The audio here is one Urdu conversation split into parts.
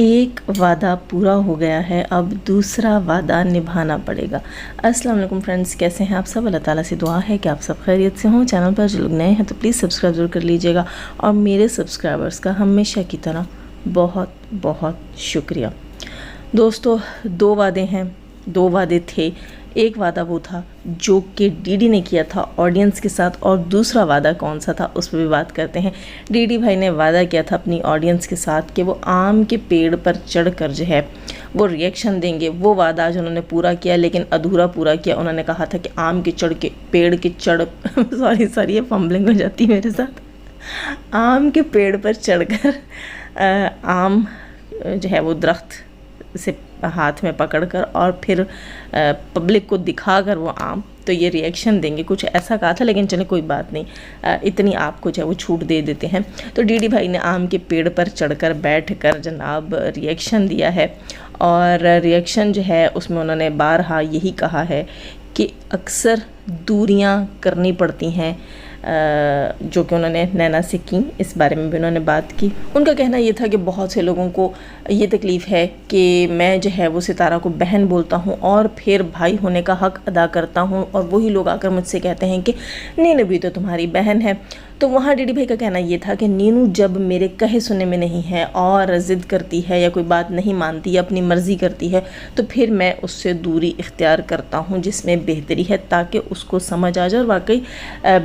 ایک وعدہ پورا ہو گیا ہے، اب دوسرا وعدہ نبھانا پڑے گا۔ السلام علیکم فرینڈز، کیسے ہیں آپ سب؟ اللہ تعالیٰ سے دعا ہے کہ آپ سب خیریت سے ہوں۔ چینل پر جو لوگ نئے ہیں تو پلیز سبسکرائب ضرور کر لیجئے گا، اور میرے سبسکرائبرز کا ہمیشہ کی طرح بہت بہت شکریہ۔ دوستو، دو وعدے ہیں، دو وعدے تھے۔ ایک وعدہ وہ تھا جو کہ ڈی ڈی نے کیا تھا آڈینس کے ساتھ، اور دوسرا وعدہ کون سا تھا اس پہ بھی بات کرتے ہیں۔ ڈی ڈی بھائی نے وعدہ کیا تھا اپنی آڈینس کے ساتھ کہ وہ آم کے پیڑ پر چڑھ کر جو ہے وہ ریئیکشن دیں گے۔ وہ وعدہ آج انہوں نے پورا کیا، لیکن ادھورا پورا کیا۔ انہوں نے کہا تھا کہ آم کے چڑھ کے پیڑ کے چڑھ سوری یہ فمبلنگ ہو جاتی ہے میرے ساتھ۔ آم کے پیڑ پر چڑھ کر آم جو ہے وہ درخت سے ہاتھ میں پکڑ کر اور پھر پبلک کو دکھا کر وہ آم تو یہ ریئیکشن دیں گے، کچھ ایسا کہا تھا۔ لیکن چلے کوئی بات نہیں، اتنی آپ کو جو ہے وہ چھوٹ دے دیتے ہیں۔ تو ڈی ڈی بھائی نے آم کے پیڑ پر چڑھ کر بیٹھ کر جناب ریئیکشن دیا ہے، اور ریئیکشن جو ہے اس میں انہوں نے بارہا یہی کہا ہے کہ اکثر دوریاں کرنی پڑتی ہیں، جو کہ انہوں نے نینا سے کی۔ اس بارے میں بھی انہوں نے بات کی۔ ان کا کہنا یہ تھا کہ بہت سے لوگوں کو یہ تکلیف ہے کہ میں جو ہے وہ ستارہ کو بہن بولتا ہوں اور پھر بھائی ہونے کا حق ادا کرتا ہوں، اور وہی لوگ آ کر مجھ سے کہتے ہیں کہ نینو بھی تو تمہاری بہن ہے۔ تو وہاں ڈی ڈی بھائی کا کہنا یہ تھا کہ نینو جب میرے کہے سنے میں نہیں ہے اور ضد کرتی ہے یا کوئی بات نہیں مانتی یا اپنی مرضی کرتی ہے، تو پھر میں اس سے دوری اختیار کرتا ہوں جس میں بہتری ہے، تاکہ اس کو سمجھ آ جائے۔ اور واقعی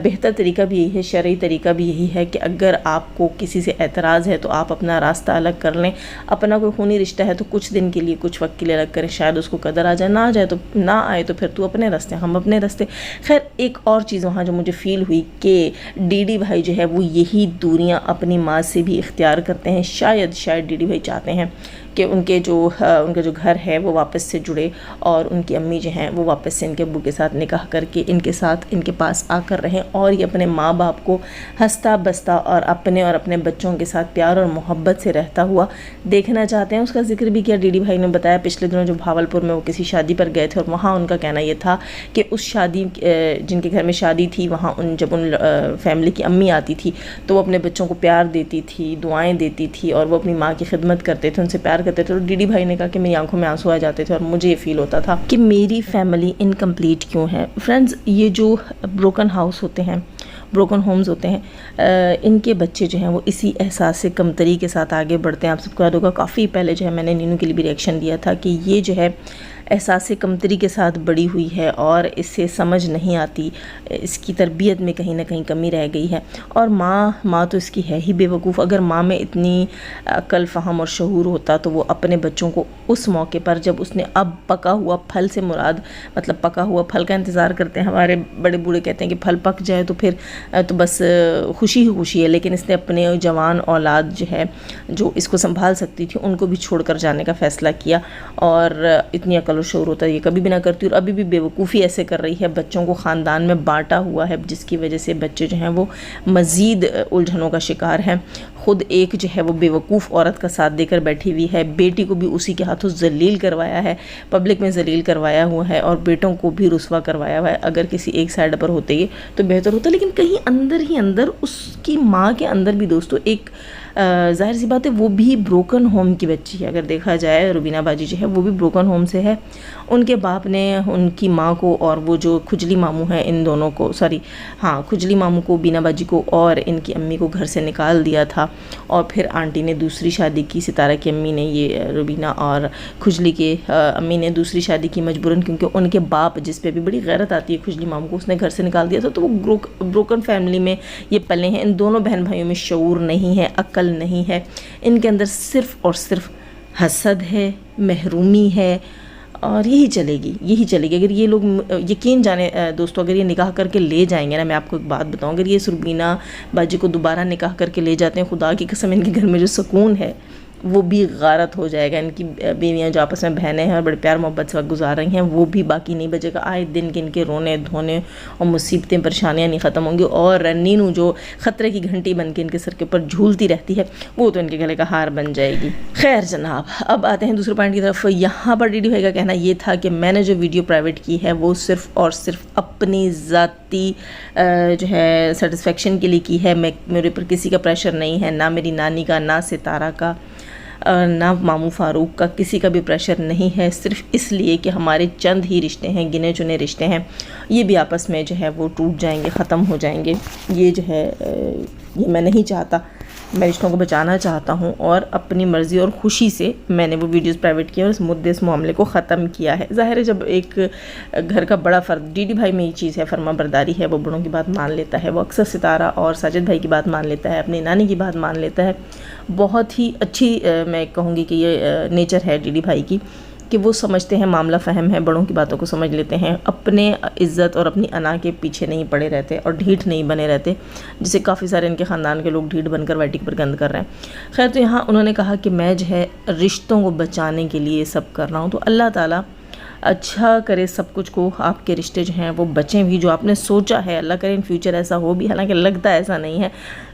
بہتر طریقہ بھی یہی ہے، شرعی طریقہ بھی یہی ہے کہ اگر آپ کو کسی سے اعتراض ہے تو آپ اپنا راستہ الگ کر لیں۔ اپنا کوئی خونی رشتہ ہے تو کچھ دن کے لیے، کچھ وقت کے لیے الگ کریں، شاید اس کو قدر آ جائے، نہ آ جائے تو نہ آئے تو پھر تو اپنے راستے، ہم اپنے راستے۔ خیر، ایک اور چیز وہاں جو مجھے فیل ہوئی کہ ڈی ڈی بھائی جو ہے وہ یہی دوریاں اپنی ماں سے بھی اختیار کرتے ہیں۔ شاید ڈی ڈی بھائی چاہتے ہیں کہ ان کا جو گھر ہے وہ واپس سے جڑے، اور ان کی امی جو ہیں وہ واپس سے ان کے ابو کے ساتھ نکاح کر کے ان کے ساتھ ان کے پاس آ کر رہیں، اور یہ اپنے ماں باپ کو ہنستا بستا اور اپنے بچوں کے ساتھ پیار اور محبت سے رہتا ہوا دیکھنا چاہتے ہیں۔ اس کا ذکر بھی کیا ڈی ڈی بھائی نے بتایا پچھلے دنوں جو بھاولپور میں وہ کسی شادی پر گئے تھے، اور وہاں ان کا کہنا یہ تھا کہ اس شادی جن کے گھر میں شادی تھی، وہاں جب ان فیملی کی امی آتی تھی تو وہ اپنے بچوں کو پیار دیتی تھی، دعائیں دیتی تھی، اور وہ اپنی ماں کی خدمت کرتے تھے، ان سے پیار کرتے تھے۔ تو ڈی ڈی بھائی نے کہا کہ میری آنکھوں میں آنسو آ جاتے تھے، اور مجھے یہ فیل ہوتا تھا کہ میری فیملی انکمپلیٹ کیوں ہے۔ فرینڈز، یہ جو بروکن ہاؤس ہوتے ہیں، بروکن ہومز ہوتے ہیں، ان کے بچے جو ہیں وہ اسی احساس سے کمتری کے ساتھ آگے بڑھتے ہیں۔ آپ سب کو یاد ہوگا کافی پہلے جو ہے میں نے نینو کے لیے بھی ریئیکشن دیا تھا کہ یہ جو ہے احساس کمتری کے ساتھ بڑی ہوئی ہے، اور اسے سمجھ نہیں آتی، اس کی تربیت میں کہیں نہ کہیں کمی رہ گئی ہے، اور ماں تو اس کی ہے ہی بے وقوف۔ اگر ماں میں اتنی عقل، فہم اور شعور ہوتا تو وہ اپنے بچوں کو اس موقع پر، جب اس نے اب پکا ہوا پھل سے مراد مطلب پکا ہوا پھل کا انتظار کرتے ہیں، ہمارے بڑے بوڑھے کہتے ہیں کہ پھل پک جائے تو پھر تو بس خوشی ہی خوشی ہے، لیکن اس نے اپنے جوان اولاد جو ہے جو اس کو سنبھال سکتی تھی ان کو بھی چھوڑ کر جانے کا فیصلہ کیا، اور اتنی عقل و شعور ہوتا ہے یہ کبھی بھی نہ کرتی، اور ابھی بھی بے وقوفی ایسے کر رہی ہے۔ بچوں کو خاندان میں بانٹا ہوا ہے، جس کی وجہ سے بچے جو ہیں وہ مزید الجھنوں کا شکار ہیں۔ خود ایک جو ہے وہ بے وقوف عورت کا ساتھ دے کر بیٹھی ہوئی ہے، بیٹی کو بھی اسی کے ہاتھوں ذلیل کروایا ہے، پبلک میں ذلیل کروایا ہوا ہے، اور بیٹوں کو بھی رسوا کروایا ہوا ہے۔ اگر کسی ایک سائڈ پر ہوتے یہ تو بہتر ہوتا، لیکن کہیں اندر ہی اندر اس کی ماں کے اندر بھی دوستو ایک ظاہر سی بات ہے وہ بھی بروکن ہوم کی بچی ہے۔ اگر دیکھا جائے روبینہ باجی جو ہے وہ بھی بروکن ہوم سے ہے۔ ان کے باپ نے ان کی ماں کو اور وہ جو کھجلی ماموں ہیں ان دونوں کو کھجلی ماموں کو، بینا باجی کو اور ان کی امی کو گھر سے نکال دیا تھا، اور پھر آنٹی نے دوسری شادی کی، ستارہ کی امی نے، یہ روبینہ اور کھجلی کے امی نے دوسری شادی کی مجبوراً، کیونکہ ان کے باپ جس پہ بھی بڑی غیرت آتی ہے کھجلی ماموں کو، اس نے گھر سے نکال دیا تھا۔ تو وہ بروکن فیملی میں یہ پلے ہیں۔ ان دونوں بہن بھائیوں میں شعور نہیں ہے، عقل نہیں ہے، ان کے اندر صرف اور صرف حسد ہے، محرومی ہے، اور یہی چلے گی۔ اگر یہ لوگ یقین جانے دوستو، اگر یہ نکاح کر کے لے جائیں گے نا، میں آپ کو ایک بات بتاؤں، اگر یہ روبینہ باجی کو دوبارہ نکاح کر کے لے جاتے ہیں، خدا کی قسم ان کے گھر میں جو سکون ہے وہ بھی غارت ہو جائے گا۔ ان کی بیویاں جو آپس میں بہنیں ہیں اور بڑے پیار محبت سے وقت گزار رہی ہیں، وہ بھی باقی نہیں بچے گا۔ آئے دن کے ان کے رونے دھونے اور مصیبتیں، پریشانیاں نہیں ختم ہوں گی، اور نینو جو خطرے کی گھنٹی بن کے ان کے سر کے اوپر جھولتی رہتی ہے، وہ تو ان کے گلے کا ہار بن جائے گی۔ خیر جناب، اب آتے ہیں دوسرے پوائنٹ کی طرف۔ یہاں پر ڈی ڈی بھائی کا کہنا یہ تھا کہ میں نے جو ویڈیو پرائیویٹ کی ہے وہ صرف اور صرف اپنی ذاتی جو ہے سیٹسفیکشن کے لیے کی ہے، میرے پر کسی کا پریشر نہیں ہے، نہ میری نانی کا، نہ ستارہ کا۔ نہ ماموں فاروق کا کسی کا بھی پریشر نہیں ہے، صرف اس لیے کہ ہمارے چند ہی رشتے ہیں، گنے چنے رشتے ہیں، یہ بھی آپس میں جو ہے وہ ٹوٹ جائیں گے، ختم ہو جائیں گے۔ یہ جو ہے یہ میں نہیں چاہتا، میں رشتوں کو بچانا چاہتا ہوں، اور اپنی مرضی اور خوشی سے میں نے وہ ویڈیوز پرائیویٹ کیا اور اس مدعے اس معاملے کو ختم کیا ہے۔ ظاہر ہے جب ایک گھر کا بڑا فرد، ڈی ڈی بھائی میں یہ چیز ہے، فرما برداری ہے، وہ بڑوں کی بات مان لیتا ہے، وہ اکثر ستارہ اور ساجد بھائی کی بات مان لیتا ہے، اپنی نانی کی بات مان لیتا ہے۔ بہت ہی اچھی میں کہوں گی کہ یہ نیچر ہے ڈی ڈی بھائی کی، کہ وہ سمجھتے ہیں، معاملہ فہم ہے، بڑوں کی باتوں کو سمجھ لیتے ہیں، اپنے عزت اور اپنی انا کے پیچھے نہیں پڑے رہتے اور ڈھیٹ نہیں بنے رہتے، جسے کافی سارے ان کے خاندان کے لوگ ڈھیٹ بن کر ویٹک پر گند کر رہے ہیں۔ خیر، تو یہاں انہوں نے کہا کہ میں جو ہے رشتوں کو بچانے کے لیے سب کر رہا ہوں، تو اللہ تعالیٰ اچھا کرے سب کچھ کو، آپ کے رشتے جو ہیں وہ بچیں بھی، جو آپ نے سوچا ہے اللہ کرے ان فیوچر ایسا ہو بھی، حالانکہ لگتا ایسا نہیں ہے۔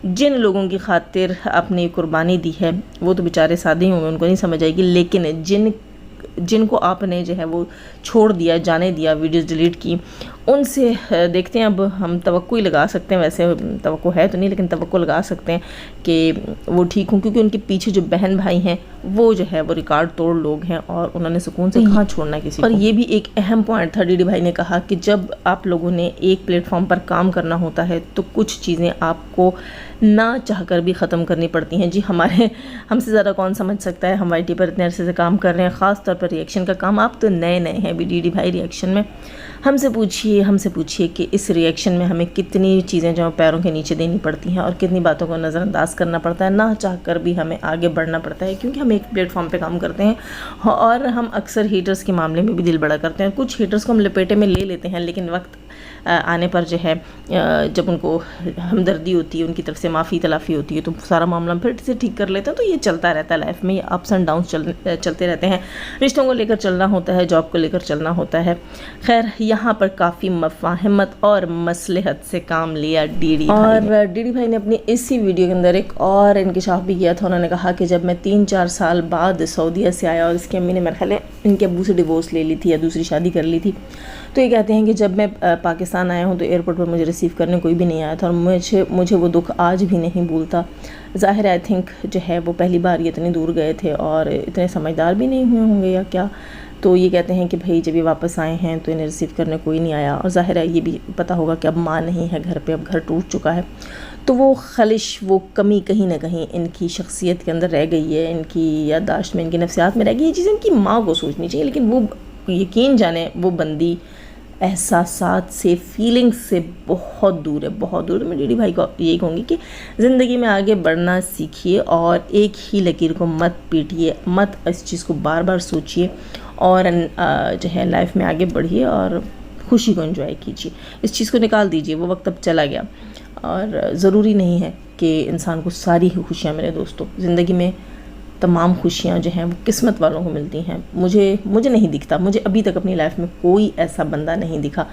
جن لوگوں کی خاطر اپنی قربانی دی ہے وہ تو بیچارے سادے ہوں گے، ان کو نہیں سمجھ آئے گی، لیکن جن کو آپ نے جو ہے وہ چھوڑ دیا، جانے دیا، ویڈیوز ڈیلیٹ کی، ان سے دیکھتے ہیں۔ اب ہم توقع ہی لگا سکتے ہیں، ویسے توقع ہے تو نہیں لیکن توقع لگا سکتے ہیں کہ وہ ٹھیک ہوں، کیونکہ ان کے پیچھے جو بہن بھائی ہیں وہ جو ہے وہ ریکارڈ توڑ لوگ ہیں، اور انہوں نے سکون سے کہاں چھوڑنا ہے کسی کو۔ اور یہ بھی ایک اہم پوائنٹ تھا، ڈی ڈی بھائی نے کہا کہ جب آپ لوگوں نے ایک پلیٹ فارم پر کام کرنا ہوتا ہے تو کچھ چیزیں آپ کو نہ چاہ کر بھی ختم کرنی پڑتی ہیں۔ جی ہم سے زیادہ کون سمجھ سکتا ہے، ہم وائی ٹی پر اتنے عرصے سے کام کر رہے ہیں، خاص طور پر ریئیکشن کا کام۔ آپ تو نئے ہیں ابھی ڈی ڈی بھائی ریئیکشن میں، ہم سے پوچھئے کہ اس ریئیکشن میں ہمیں کتنی چیزیں جو پیروں کے نیچے دینی پڑتی ہیں اور کتنی باتوں کو نظر انداز کرنا پڑتا ہے، نہ چاہ کر بھی ہمیں آگے بڑھنا پڑتا ہے، کیونکہ ہم ایک پلیٹ فارم پہ کام کرتے ہیں، اور ہم اکثر ہیٹرز کے معاملے میں بھی دل بڑا کرتے ہیں۔ کچھ ہیٹرز کو ہم لپیٹے میں لے لیتے ہیں، لیکن وقت آنے پر جو ہے جب ان کو ہمدردی ہوتی ہے، ان کی طرف سے معافی تلافی ہوتی ہے، تو سارا معاملہ پھر سے ٹھیک کر لیتے ہیں۔ تو یہ چلتا رہتا ہے لائف میں، یہ اپس اینڈ ڈاؤنس چلتے رہتے ہیں، رشتوں کو لے کر چلنا ہوتا ہے، جاب کو لے کر چلنا ہوتا ہے۔ خیر، یہاں پر کافی مفاہمت اور مصلحت سے کام لیا ڈی ڈی بھائی نے اپنی اسی ویڈیو کے اندر ایک اور انکشاف بھی کیا تھا۔ انہوں نے کہا کہ جب میں 3-4 سال بعد سعودیہ سے آیا، اور اس کی امی نے میرے خیال ہے ان کے ابو سے ڈیورس لے لی تھی یا دوسری شادی کر لی تھی، تو یہ کہتے ہیں کہ جب میں پاکستان آیا ہوں تو ایئرپورٹ پر مجھے ریسیو کرنے کوئی بھی نہیں آیا تھا، اور مجھے وہ دکھ آج بھی نہیں بھولتا۔ ظاہر آئی تھنک جو ہے وہ پہلی بار یہ اتنے دور گئے تھے اور اتنے سمجھدار بھی نہیں ہوئے ہوں گے یا کیا، تو یہ کہتے ہیں کہ بھائی جب یہ واپس آئے ہیں تو انہیں ریسیو کرنے کوئی نہیں آیا، اور ظاہر ہے یہ بھی پتہ ہوگا کہ اب ماں نہیں ہے گھر پہ، اب گھر ٹوٹ چکا ہے، تو وہ خلش، وہ کمی کہیں نہ کہیں ان کی شخصیت کے اندر رہ گئی ہے، ان کی یادداشت میں، ان کی نفسیات میں رہ گئی۔ یہ چیزیں ان کی ماں کو سوچنی چاہیے، لیکن وہ یقین جانے وہ بندی احساسات سے، فیلنگز سے بہت دور ہے، بہت دور ہے۔ میں ڈی ڈی بھائی کو یہی کہوں گی کہ زندگی میں آگے بڑھنا سیکھیے، اور ایک ہی لکیر کو مت پیٹیے، مت اس چیز کو بار بار سوچیے، اور جو ہے لائف میں آگے بڑھیے اور خوشی کو انجوائے کیجیے، اس چیز کو نکال دیجیے۔ وہ وقت اب چلا گیا، اور ضروری نہیں ہے کہ انسان کو ساری ہی خوشیاں ملے۔ دوستو، زندگی میں تمام خوشیاں جو ہیں وہ قسمت والوں کو ملتی ہیں۔ مجھے نہیں دکھتا، مجھے ابھی تک اپنی لائف میں کوئی ایسا بندہ نہیں دکھا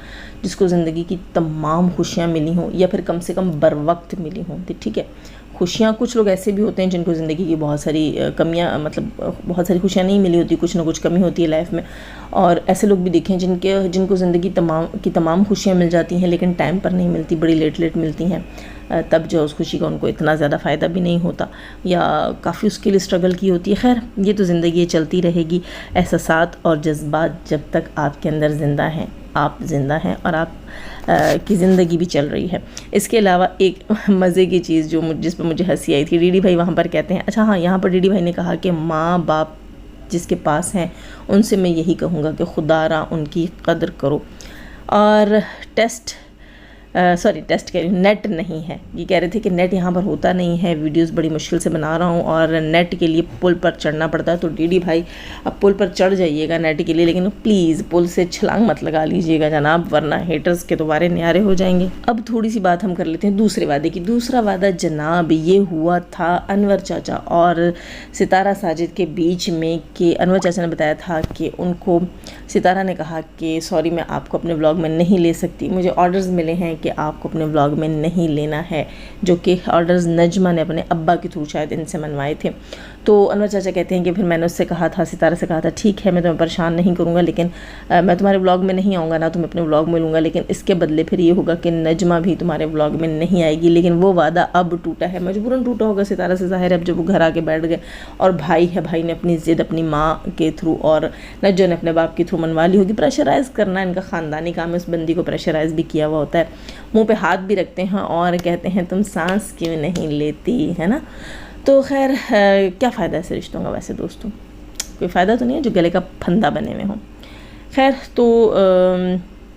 جس کو زندگی کی تمام خوشیاں ملی ہوں، یا پھر کم سے کم بر وقت ملی ہوں۔ ٹھیک ہے، خوشیاں کچھ لوگ ایسے بھی ہوتے ہیں جن کو زندگی کی بہت ساری کمیاں، مطلب بہت ساری خوشیاں نہیں ملی ہوتی، کچھ نہ کچھ کمی ہوتی ہے لائف میں، اور ایسے لوگ بھی دیکھیں جن کو زندگی کی تمام خوشیاں مل جاتی ہیں لیکن ٹائم پر نہیں ملتی، بڑی لیٹ ملتی ہیں، تب جو اس خوشی کا ان کو اتنا زیادہ فائدہ بھی نہیں ہوتا، یا کافی اس کے لیے اسٹرگل کی ہوتی ہے۔ خیر، یہ تو زندگی چلتی رہے گی، احساسات اور جذبات جب تک آپ کے اندر زندہ ہیں، آپ زندہ ہیں، اور آپ کی زندگی بھی چل رہی ہے۔ اس کے علاوہ ایک مزے کی چیز جس پہ مجھے ہنسی آئی تھی، ڈی ڈی بھائی وہاں پر کہتے ہیں، اچھا ہاں، یہاں پر ڈی ڈی بھائی نے کہا کہ ماں باپ جس کے پاس ہیں ان سے میں یہی کہوں گا کہ خدا را ان کی قدر کرو، اور ٹیسٹ کہہ رہی ہوں، نیٹ نہیں ہے۔ یہ کہہ رہے تھے کہ نیٹ یہاں پر ہوتا نہیں ہے، ویڈیوز بڑی مشکل سے بنا رہا ہوں، اور نیٹ کے لیے پل پر چڑھنا پڑتا ہے۔ تو ڈی ڈی بھائی اب پل پر چڑھ جائیے گا نیٹ کے لیے، لیکن پلیز پل سے چھلانگ مت لگا لیجیے گا جناب، ورنہ ہیٹرز کے دوبارے نیارے ہو جائیں گے۔ اب تھوڑی سی بات ہم کر لیتے ہیں دوسرے وعدے کی۔ دوسرا وعدہ جناب یہ ہوا تھا انور چاچا اور ستارہ ساجد کے بیچ میں، کہ انور چاچا نے بتایا تھا کہ ان کو ستارہ نے کہا کہ سوری، میں آپ کو اپنے ولاگ میں نہیں لے سکتی، مجھے آرڈرز ملے ہیں کہ آپ کو اپنے ولاگ میں نہیں لینا ہے، جو کہ آرڈرز نجمہ نے اپنے ابا کے تھرو شاید ان سے منوائے تھے۔ تو انور چاچا کہتے ہیں کہ پھر میں نے اس سے کہا تھا، ستارہ سے کہا تھا ٹھیک ہے میں تمہیں پریشان نہیں کروں گا، لیکن میں تمہارے ولاگ میں نہیں آؤں گا، نہ تمہیں اپنے ولاگ میں لوں گا، لیکن اس کے بدلے پھر یہ ہوگا کہ نجمہ بھی تمہارے ولاگ میں نہیں آئے گی۔ لیکن وہ وعدہ اب ٹوٹا ہے، مجبوراً ٹوٹا ہوگا ستارہ سے، ظاہر ہے اب جب وہ گھر آ کے بیٹھ گئے اور بھائی ہے، بھائی نے اپنی ضد اپنی ماں کے تھرو اور نجو نے اپنے باپ کے تھرو منوا لی ہوگی۔ پریشرائز کرنا ان کا خاندانی کام ہے، اس بندی کو پریشرائز بھی کیا ہوا ہوتا ہے، منہ پہ ہاتھ بھی رکھتے ہیں اور کہتے ہیں تم سانس کیوں نہیں لیتی، ہے نا۔ تو خیر کیا فائدہ ہے ایسے رشتوں کا ویسے دوستوں، کوئی فائدہ تو نہیں ہے جو گلے کا پھندا بنے ہوئے ہوں۔ خیر تو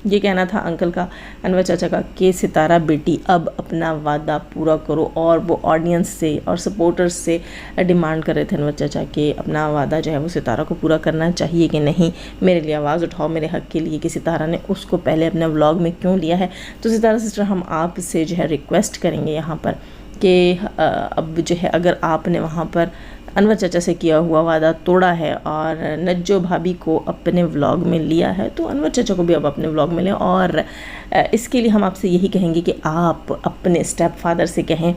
یہ کہنا تھا انکل کا، انور چاچا کا، کہ ستارہ بیٹی اب اپنا وعدہ پورا کرو، اور وہ آڈینس سے اور سپورٹرز سے ڈیمانڈ کر رہے تھے انور چاچا کہ اپنا وعدہ جو ہے وہ ستارہ کو پورا کرنا چاہیے کہ نہیں، میرے لیے آواز اٹھاؤ میرے حق کے لیے کہ ستارہ نے اس کو پہلے اپنے ولاگ میں کیوں لیا ہے۔ تو ستارہ سسٹر ہم آپ سے جو ہے ریکویسٹ کریں گے یہاں پر کہ اب جو ہے اگر آپ نے وہاں پر انور چاچا سے کیا ہوا وعدہ توڑا ہے اور نجو بھابی کو اپنے ولاگ میں لیا ہے، تو انور چاچا کو بھی اب اپنے ولاگ میں لیں، اور اس کے لیے ہم آپ سے یہی کہیں گے کہ آپ اپنے اسٹیپ فادر سے کہیں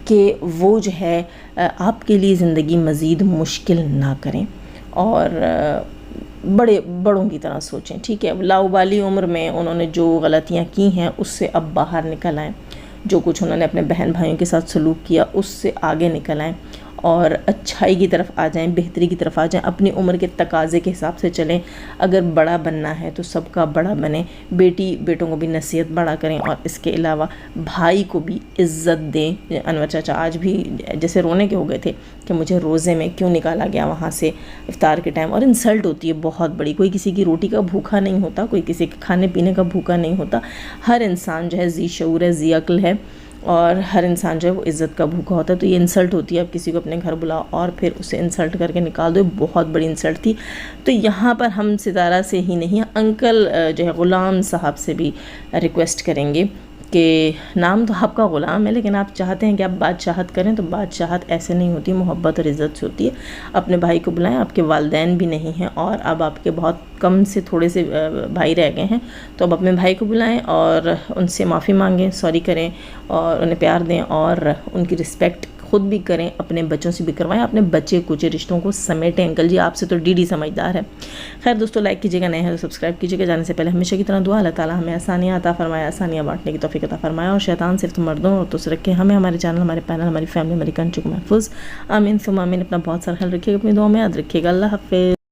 کہ وہ جو ہے آپ کے لیے زندگی مزید مشکل نہ کریں، اور بڑوں کی طرح سوچیں، ٹھیک ہے۔ لاؤبالی عمر میں انہوں نے جو غلطیاں کی ہیں اس سے اب باہر نکل آئیں، جو کچھ انہوں نے اپنے بہن بھائیوں کے ساتھ سلوک کیا اس سے آگے نکل آئیں اور اچھائی کی طرف آ جائیں، بہتری کی طرف آ جائیں، اپنی عمر کے تقاضے کے حساب سے چلیں۔ اگر بڑا بننا ہے تو سب کا بڑا بنیں، بیٹوں کو بھی نصیحت بڑا کریں، اور اس کے علاوہ بھائی کو بھی عزت دیں۔ انور چاچا آج بھی جیسے رونے کے ہو گئے تھے کہ مجھے روزے میں کیوں نکالا گیا وہاں سے افطار کے ٹائم، اور انسلٹ ہوتی ہے بہت بڑی، کوئی کسی کی روٹی کا بھوکا نہیں ہوتا، کوئی کسی کے کھانے پینے کا بھوکا نہیں ہوتا، ہر انسان جو ہے ذی شعور ہے، ذی عقل ہے، اور ہر انسان جو ہے وہ عزت کا بھوکا ہوتا ہے۔ تو یہ انسلٹ ہوتی ہے، اب کسی کو اپنے گھر بلاؤ اور پھر اسے انسلٹ کر کے نکال دو، بہت بڑی انسلٹ تھی۔ تو یہاں پر ہم ستارہ سے ہی نہیں، انکل جو ہے غلام صاحب سے بھی ریکویسٹ کریں گے کہ نام تو آپ کا غلام ہے، لیکن آپ چاہتے ہیں کہ آپ بادشاہت کریں، تو بادشاہت ایسے نہیں ہوتی، محبت اور عزت سے ہوتی ہے۔ اپنے بھائی کو بلائیں، آپ کے والدین بھی نہیں ہیں اور اب آپ کے بہت کم سے تھوڑے سے بھائی رہ گئے ہیں، تو اب اپنے بھائی کو بلائیں اور ان سے معافی مانگیں، سوری کریں اور انہیں پیار دیں، اور ان کی رسپیکٹ خود بھی کریں، اپنے بچوں سے بھی کروائیں، اپنے بچے کچھ رشتوں کو سمیٹیں۔ انکل جی آپ سے تو ڈی سمجھدار ہے۔ خیر دوستو لائک کیجیے گا، نئے ہیں تو سبسکرائب کیجیے گا۔ جانے سے پہلے ہمیشہ کی طرح دعا، اللہ تعالیٰ ہمیں آسانیاں عطا فرمائے، آسانیاں بانٹنے کی توفیق عطا فرمائے، اور شیطان صرف مردوں اور تو سے رکھے ہمیں، ہمارے چینل، ہمارے پینل، ہماری فیملی، ہماری کنٹری کو محفوظ۔ آمین ثم آمین۔ اپنا بہت سارا خیال رکھیے گا، اپنی دعاؤں میں یاد رکھیے گا۔ اللہ حافظ۔